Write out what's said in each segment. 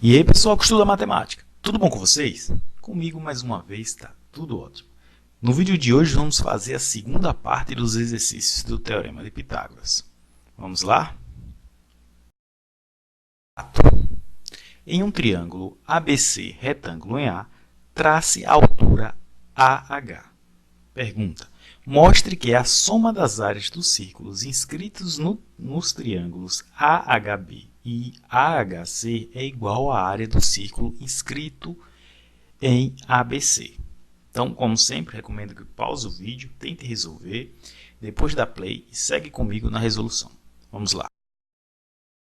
E aí, pessoal que estuda matemática, tudo bom com vocês? Comigo mais uma vez, tá tudo ótimo. No vídeo de hoje vamos fazer a segunda parte dos exercícios do Teorema de Pitágoras. Vamos lá? Em um triângulo ABC retângulo em A, trace a altura AH. Pergunta: mostre que a soma das áreas dos círculos inscritos nos triângulos AHB e AHC é igual à área do círculo inscrito em ABC. Então, como sempre, recomendo que pause o vídeo, tente resolver, depois dá play e segue comigo na resolução. Vamos lá.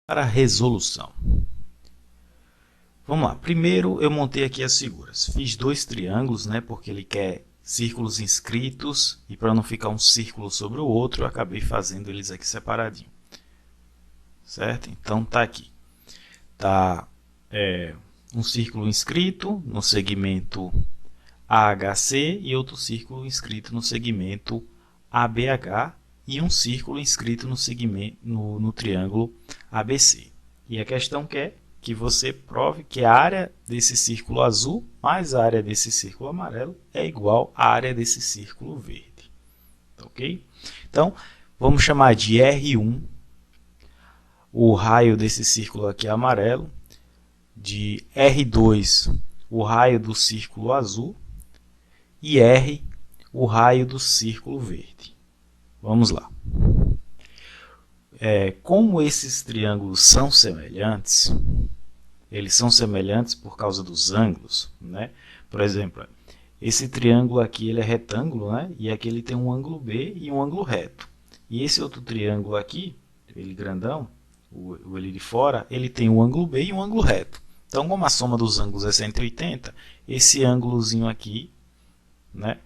Para a resolução. Vamos lá. Primeiro eu montei aqui as figuras. Fiz dois triângulos, né, porque ele quer círculos inscritos e para não ficar um círculo sobre o outro, eu acabei fazendo eles aqui separadinho. Certo? Então tá aqui. Tá um círculo inscrito no segmento AHC e outro círculo inscrito no segmento ABH e um círculo inscrito no segmento no triângulo ABC. E a questão quer que você prove que a área desse círculo azul mais a área desse círculo amarelo é igual à área desse círculo verde. Ok? Então, vamos chamar de R1 o raio desse círculo aqui amarelo, de R2 o raio do círculo azul e R o raio do círculo verde. Vamos lá. Como esses triângulos são semelhantes, eles são semelhantes por causa dos ângulos, né? Por exemplo, esse triângulo aqui ele é retângulo, né? E aqui ele tem um ângulo B e um ângulo reto. E esse outro triângulo aqui, ele grandão, ele de fora, ele tem um ângulo B e um ângulo reto. Então, como a soma dos ângulos é 180, esse ângulozinho aqui, né?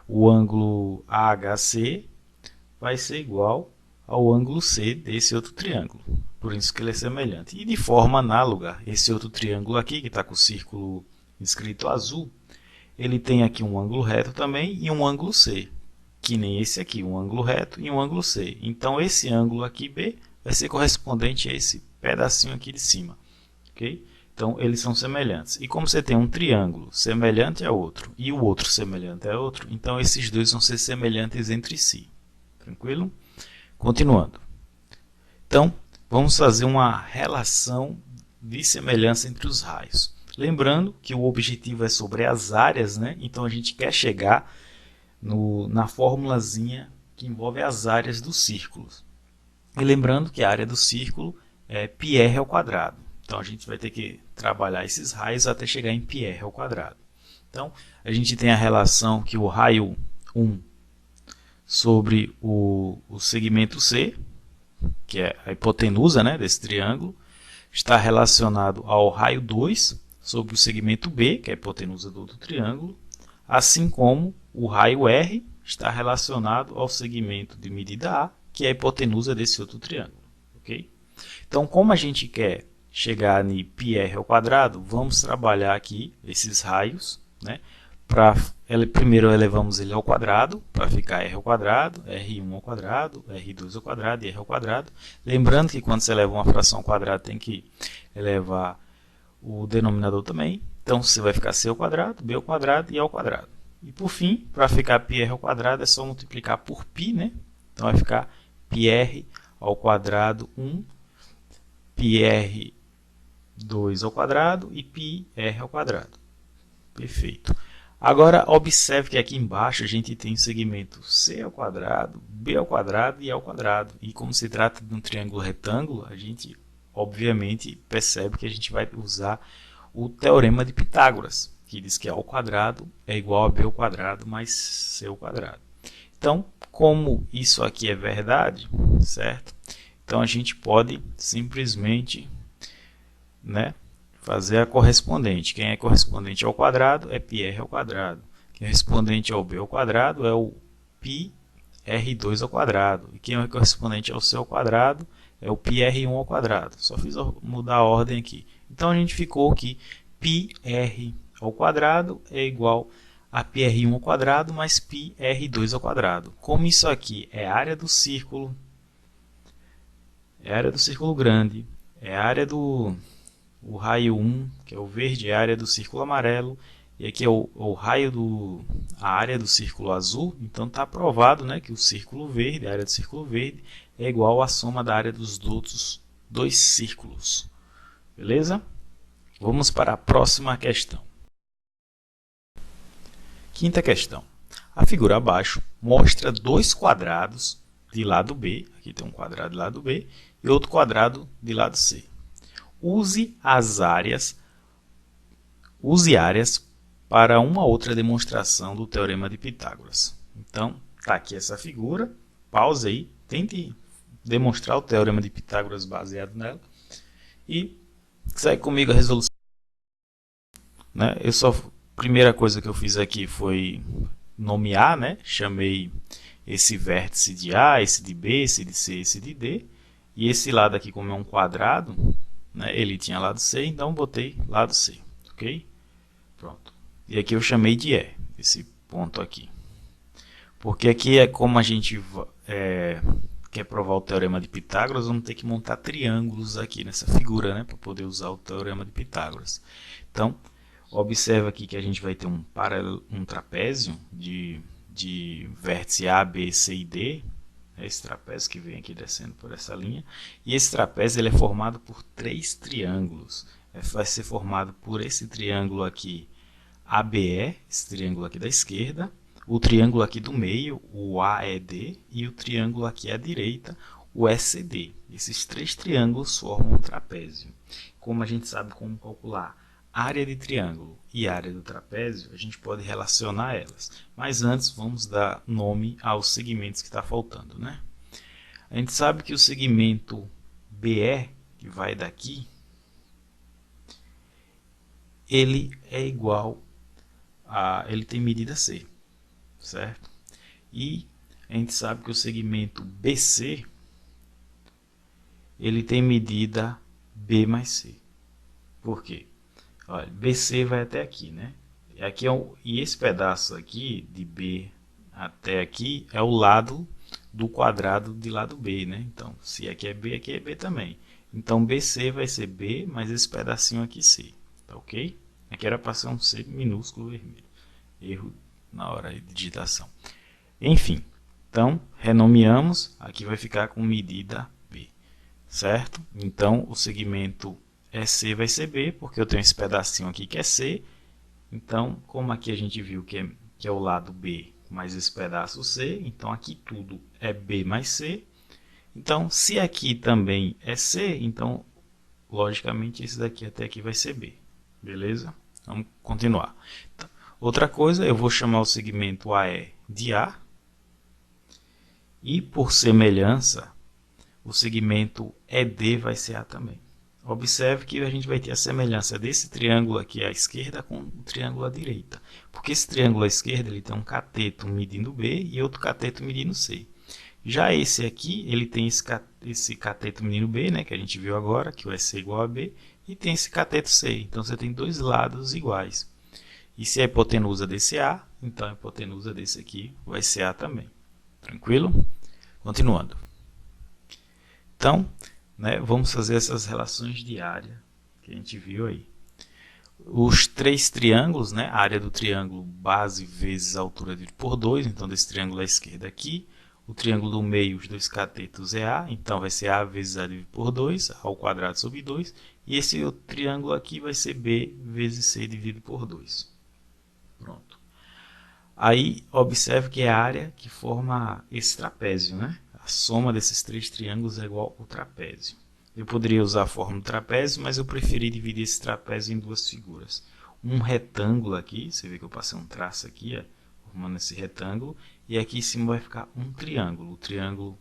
O ângulo AHC vai ser igual ao ângulo C desse outro triângulo. Por isso que ele é semelhante. E de forma análoga, esse outro triângulo aqui, que está com o círculo escrito azul, ele tem aqui um ângulo reto também e um ângulo C, que nem esse aqui, um ângulo reto e um ângulo C. Então, esse ângulo aqui B vai ser correspondente a esse pedacinho aqui de cima. Ok? Então, eles são semelhantes. E como você tem um triângulo semelhante a outro e o outro semelhante a outro, então esses dois vão ser semelhantes entre si. Tranquilo? Continuando. Então, vamos fazer uma relação de semelhança entre os raios. Lembrando que o objetivo é sobre as áreas, né? Então a gente quer chegar na formulazinha que envolve as áreas dos círculos. E lembrando que a área do círculo é πr ao quadrado. Então a gente vai ter que trabalhar esses raios até chegar em πr ao quadrado. Então a gente tem a relação que o raio 1 sobre o segmento C, que é a hipotenusa, né, desse triângulo, está relacionado ao raio 2 sobre o segmento B, que é a hipotenusa do outro triângulo, assim como o raio R está relacionado ao segmento de medida A, que é a hipotenusa desse outro triângulo. Okay? Então, como a gente quer chegar em πr ao quadrado, vamos trabalhar aqui esses raios, né? Primeiro elevamos ele ao quadrado, para ficar r ao quadrado, r1 ao quadrado, r2 ao quadrado e r ao quadrado. Lembrando que quando você eleva uma fração ao quadrado, tem que elevar o denominador também. Então, você vai ficar c ao quadrado, b ao quadrado e ao quadrado. E por fim, para ficar πr ao quadrado, é só multiplicar por π, né? Então, vai ficar πr ao quadrado 1, πr 2 ao quadrado e πr ao quadrado. Perfeito. Agora, observe que aqui embaixo a gente tem o segmento C ao quadrado, B ao quadrado e A ao quadrado. E como se trata de um triângulo retângulo, a gente, obviamente, percebe que a gente vai usar o Teorema de Pitágoras, que diz que A ao quadrado é igual a B ao quadrado mais C ao quadrado. Então, como isso aqui é verdade, certo? Então, a gente pode simplesmente, né, fazer a correspondente. Quem é correspondente ao quadrado é πr ao quadrado. Quem é correspondente ao b ao quadrado é o πr2 ao quadrado. E quem é correspondente ao c ao quadrado é o πr1 ao quadrado. Só fiz mudar a ordem aqui. Então a gente ficou que πr ao quadrado é igual a πr1 ao quadrado mais πr2 ao quadrado. Como isso aqui é a área do círculo grande, é a área do o raio 1, que é o verde, é a área do círculo amarelo, e aqui é o raio a área do círculo azul. Então está provado, né, que o círculo verde, a área do círculo verde, é igual à soma da área dos outros dois círculos. Beleza? Vamos para a próxima questão. Quinta questão. A figura abaixo mostra dois quadrados de lado B, aqui tem um quadrado de lado B, e outro quadrado de lado C. Use áreas para uma outra demonstração do Teorema de Pitágoras. Então, está aqui essa figura, pause aí, tente demonstrar o Teorema de Pitágoras baseado nela e segue comigo a resolução. Né? Primeira coisa que eu fiz aqui foi nomear, né? Chamei esse vértice de A, esse de B, esse de C, esse de D. E esse lado aqui, como é um quadrado, né? Ele tinha lado C, então botei lado C. Ok? Pronto. E aqui eu chamei de E, esse ponto aqui. Porque aqui é como a gente quer provar o Teorema de Pitágoras, vamos ter que montar triângulos aqui nessa figura, né? Para poder usar o Teorema de Pitágoras. Então, observa aqui que a gente vai ter um trapézio de vértice A, B, C e D. Esse trapézio que vem aqui descendo por essa linha. E esse trapézio ele é formado por três triângulos. Vai ser formado por esse triângulo aqui, ABE, esse triângulo aqui da esquerda, o triângulo aqui do meio, o AED, e o triângulo aqui à direita, o SCD. Esses três triângulos formam um trapézio. Como a gente sabe como calcular área de triângulo e área do trapézio, a gente pode relacionar elas. Mas antes, vamos dar nome aos segmentos que está faltando, né? A gente sabe que o segmento BE, que vai daqui, ele é igual ele tem medida C, certo? E a gente sabe que o segmento BC, ele tem medida B mais C. Por quê? Olha, BC vai até aqui, né? E esse pedaço aqui, de B até aqui, é o lado do quadrado de lado B, né? Então, se aqui é B também. Então, BC vai ser B, mais esse pedacinho aqui C. Tá ok? Aqui era para ser um C minúsculo vermelho. Erro na hora de digitação. Enfim, então, renomeamos. Aqui vai ficar com medida B, certo? Então, o segmento EC vai ser B, porque eu tenho esse pedacinho aqui que é C. Então, como aqui a gente viu que é o lado B mais esse pedaço C, então aqui tudo é B mais C. Então, se aqui também é C, então, logicamente, esse daqui até aqui vai ser B. Beleza? Vamos continuar. Então, outra coisa, eu vou chamar o segmento AE de A. E, por semelhança, o segmento ED vai ser A também. Observe que a gente vai ter a semelhança desse triângulo aqui à esquerda com o triângulo à direita. Porque esse triângulo à esquerda ele tem um cateto medindo B e outro cateto medindo C. Já esse aqui, ele tem esse cateto medindo B, né, que a gente viu agora, que o EC é igual a B, e tem esse cateto C. Então, você tem dois lados iguais. E se a hipotenusa desse A, então a hipotenusa desse aqui vai ser A também. Tranquilo? Continuando. Então, né, vamos fazer essas relações de área que a gente viu aí. Os três triângulos, né, a área do triângulo base vezes a altura dividido por 2, então desse triângulo à esquerda aqui. O triângulo do meio, os dois catetos é A, então vai ser A vezes A dividido por 2, A ao quadrado sobre 2. E esse outro triângulo aqui vai ser B vezes C dividido por 2. Pronto. Aí, observe que é a área que forma esse trapézio, né? A soma desses três triângulos é igual ao trapézio. Eu poderia usar a forma do trapézio, mas eu preferi dividir esse trapézio em duas figuras. Um retângulo aqui, você vê que eu passei um traço aqui, formando esse retângulo, e aqui em cima vai ficar um triângulo, o triângulo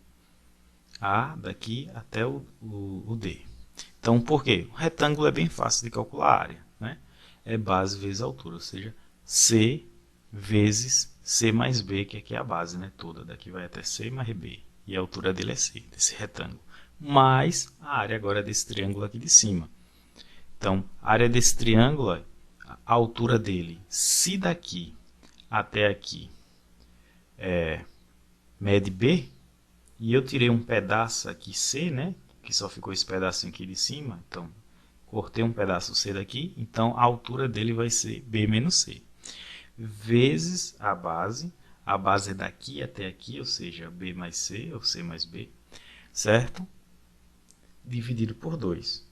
A daqui até o D. Então, por quê? O retângulo é bem fácil de calcular a área, né? É base vezes altura, ou seja, C vezes C mais B, que aqui é a base, né? Toda, daqui vai até C mais B. E a altura dele é C, desse retângulo. Mais a área agora desse triângulo aqui de cima. Então, a área desse triângulo, a altura dele, se daqui até aqui mede B, e eu tirei um pedaço aqui C, né? Que só ficou esse pedacinho aqui de cima. Então, cortei um pedaço C daqui, então a altura dele vai ser B menos C. Vezes a base é daqui até aqui, ou seja, B mais C, ou C mais B, certo? Dividido por 2.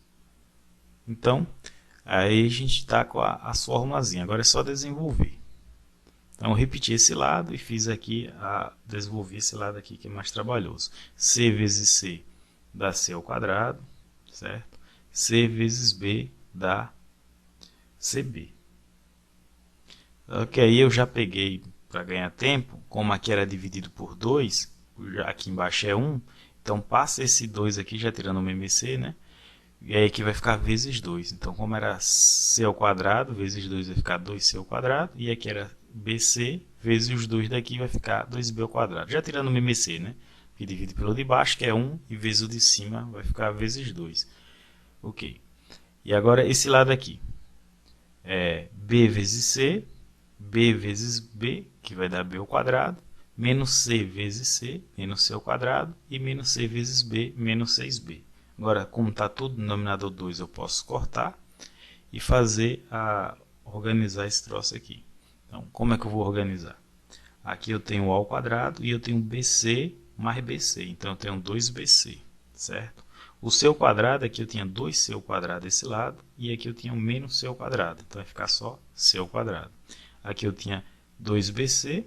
Então, aí a gente está com as formulazinhas, agora é só desenvolver. Então, eu repeti esse lado e fiz aqui, desenvolvi esse lado aqui que é mais trabalhoso. C vezes C dá C ao quadrado, certo? C vezes B dá CB. Ok, aí eu já peguei, para ganhar tempo, como aqui era dividido por 2, aqui embaixo é 1, então passa esse 2 aqui, já tirando o MMC, né? E aí aqui vai ficar vezes 2. Então, como era C ao quadrado, vezes 2 vai ficar 2C ao quadrado. E aqui era BC, vezes os 2 daqui vai ficar 2B ao quadrado. Já tirando o MMC, né? Que divide pelo de baixo, que é 1, e vezes o de cima vai ficar vezes 2. Ok. E agora esse lado aqui. É B vezes C, B vezes B, que vai dar B ao quadrado, menos C vezes C, menos C ao quadrado, e menos C vezes B, menos 6B. Agora, como está tudo no denominador 2, eu posso cortar e organizar esse troço aqui. Então, como é que eu vou organizar? Aqui eu tenho A ao quadrado e eu tenho BC mais BC. Então, eu tenho 2BC, certo? O C ao quadrado, aqui eu tinha 2C ao quadrado desse lado e aqui eu tinha menos C ao quadrado. Então, vai ficar só C ao quadrado. Aqui eu tinha 2BC.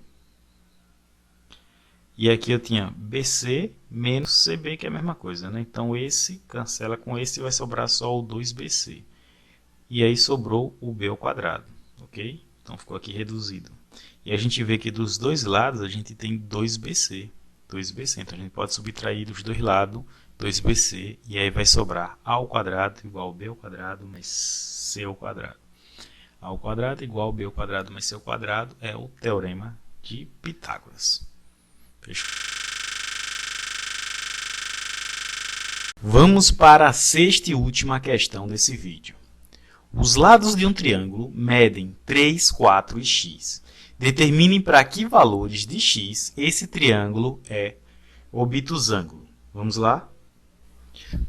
E aqui eu tinha BC menos CB, que é a mesma coisa, né? Então, esse cancela com esse e vai sobrar só o 2BC. E aí sobrou o B ao quadrado, ok? Então, ficou aqui reduzido. E a gente vê que dos dois lados a gente tem 2BC. 2BC. Então, a gente pode subtrair dos dois lados 2BC. E aí vai sobrar A ao quadrado igual a B ao quadrado mais C ao quadrado. A ao quadrado igual a B ao quadrado mais C ao quadrado é o teorema de Pitágoras. Vamos para a sexta e última questão desse vídeo. Os lados de um triângulo medem 3, 4 e x. Determinem para que valores de x esse triângulo é obtusângulo. Vamos lá?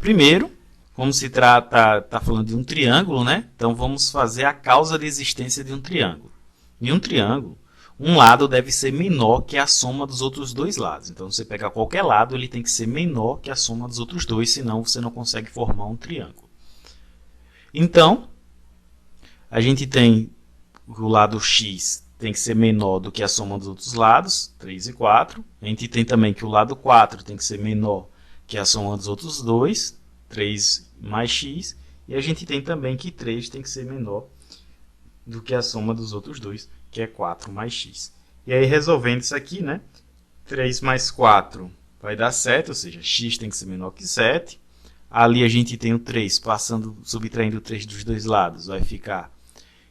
Primeiro, como se trata, está falando de um triângulo, né? Então vamos fazer a causa de existência de um triângulo. Em um triângulo, um lado deve ser menor que a soma dos outros dois lados. Então, você pegar qualquer lado, ele tem que ser menor que a soma dos outros dois, senão você não consegue formar um triângulo. Então, a gente tem o lado x tem que ser menor do que a soma dos outros lados, 3 e 4. A gente tem também que o lado 4 tem que ser menor que a soma dos outros dois, 3 mais x. E a gente tem também que 3 tem que ser menor do que a soma dos outros dois, que é 4 mais x. E aí, resolvendo isso aqui, né? 3 mais 4 vai dar 7, ou seja, x tem que ser menor que 7. Ali a gente tem o 3, subtraindo o 3 dos dois lados, vai ficar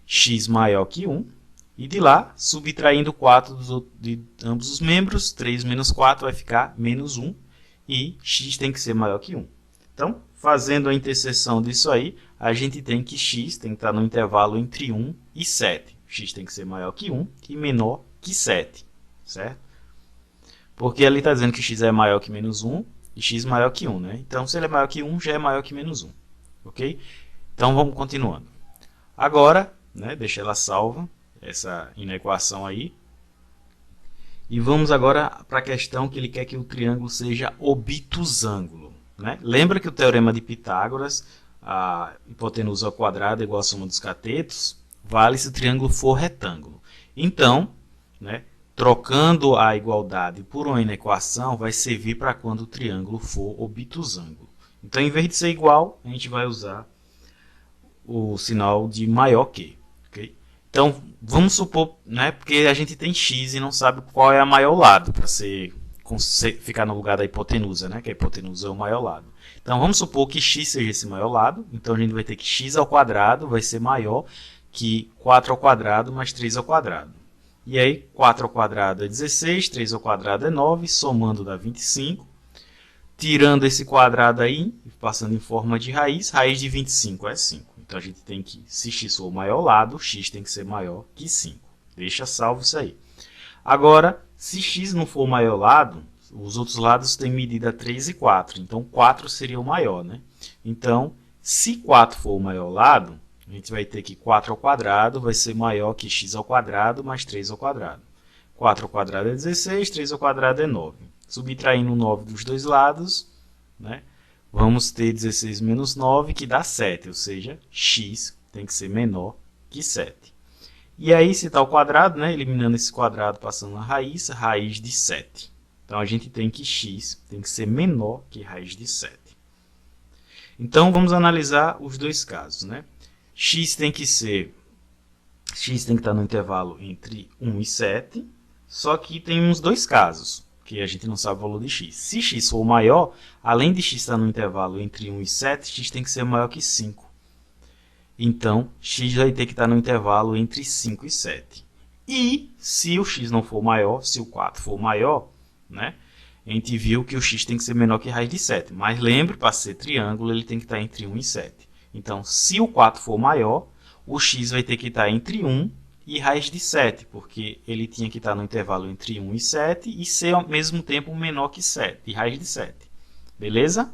x maior que 1. E de lá, subtraindo 4 de ambos os membros, 3 menos 4 vai ficar menos 1. E x tem que ser maior que 1. Então, fazendo a interseção disso aí, a gente tem que x tem que estar no intervalo entre 1 e 7. X tem que ser maior que 1 e menor que 7, certo? Porque ali está dizendo que x é maior que menos 1 e x maior que 1, né? Então, se ele é maior que 1, já é maior que menos 1, ok? Então, vamos continuando. Agora, né, deixa ela salva, essa inequação aí. E vamos agora para a questão que ele quer que o triângulo seja obtusângulo, né? Lembra que o teorema de Pitágoras, a hipotenusa ao quadrado é igual à soma dos catetos, vale se o triângulo for retângulo. Então, né, trocando a igualdade por uma inequação, vai servir para quando o triângulo for obtusângulo. Então, em vez de ser igual, a gente vai usar o sinal de maior que. Okay? Então, vamos supor, né, porque a gente tem x e não sabe qual é o maior lado, para ficar no lugar da hipotenusa, né, que a hipotenusa é o maior lado. Então, vamos supor que x seja esse maior lado. Então, a gente vai ter que x ao quadrado vai ser maior que 4 ao quadrado mais 3 ao quadrado. E aí, 4 ao quadrado é 16, 3 ao quadrado é 9, somando dá 25. Tirando esse quadrado aí, passando em forma de raiz de 25 é 5. Então, a gente tem que, se x for o maior lado, x tem que ser maior que 5. Deixa salvo isso aí. Agora, se x não for o maior lado, os outros lados têm medida 3 e 4. Então, 4 seria o maior, né? Então, Se 4 for o maior lado, a gente vai ter que 4 ao quadrado vai ser maior que x ao quadrado mais 3 ao quadrado. 4 ao quadrado é 16, 3 ao quadrado é 9. Subtraindo 9 dos dois lados, né, vamos ter 16 menos 9, que dá 7, ou seja, x tem que ser menor que 7. E aí, se está ao quadrado, né, eliminando esse quadrado, passando a raiz de 7. Então, a gente tem que x tem que ser menor que raiz de 7. Então, vamos analisar os dois casos, né? X tem que estar no intervalo entre 1 e 7, só que tem uns dois casos, que a gente não sabe o valor de x. Se x for maior, além de x estar no intervalo entre 1 e 7, x tem que ser maior que 5. Então, x vai ter que estar no intervalo entre 5 e 7. E se o x não for maior, se o 4 for maior, né, a gente viu que o x tem que ser menor que raiz de 7. Mas lembre, para ser triângulo, ele tem que estar entre 1 e 7. Então, se o 4 for maior, o x vai ter que estar entre 1 e raiz de 7, porque ele tinha que estar no intervalo entre 1 e 7 e ser ao mesmo tempo menor que 7, e raiz de 7. Beleza?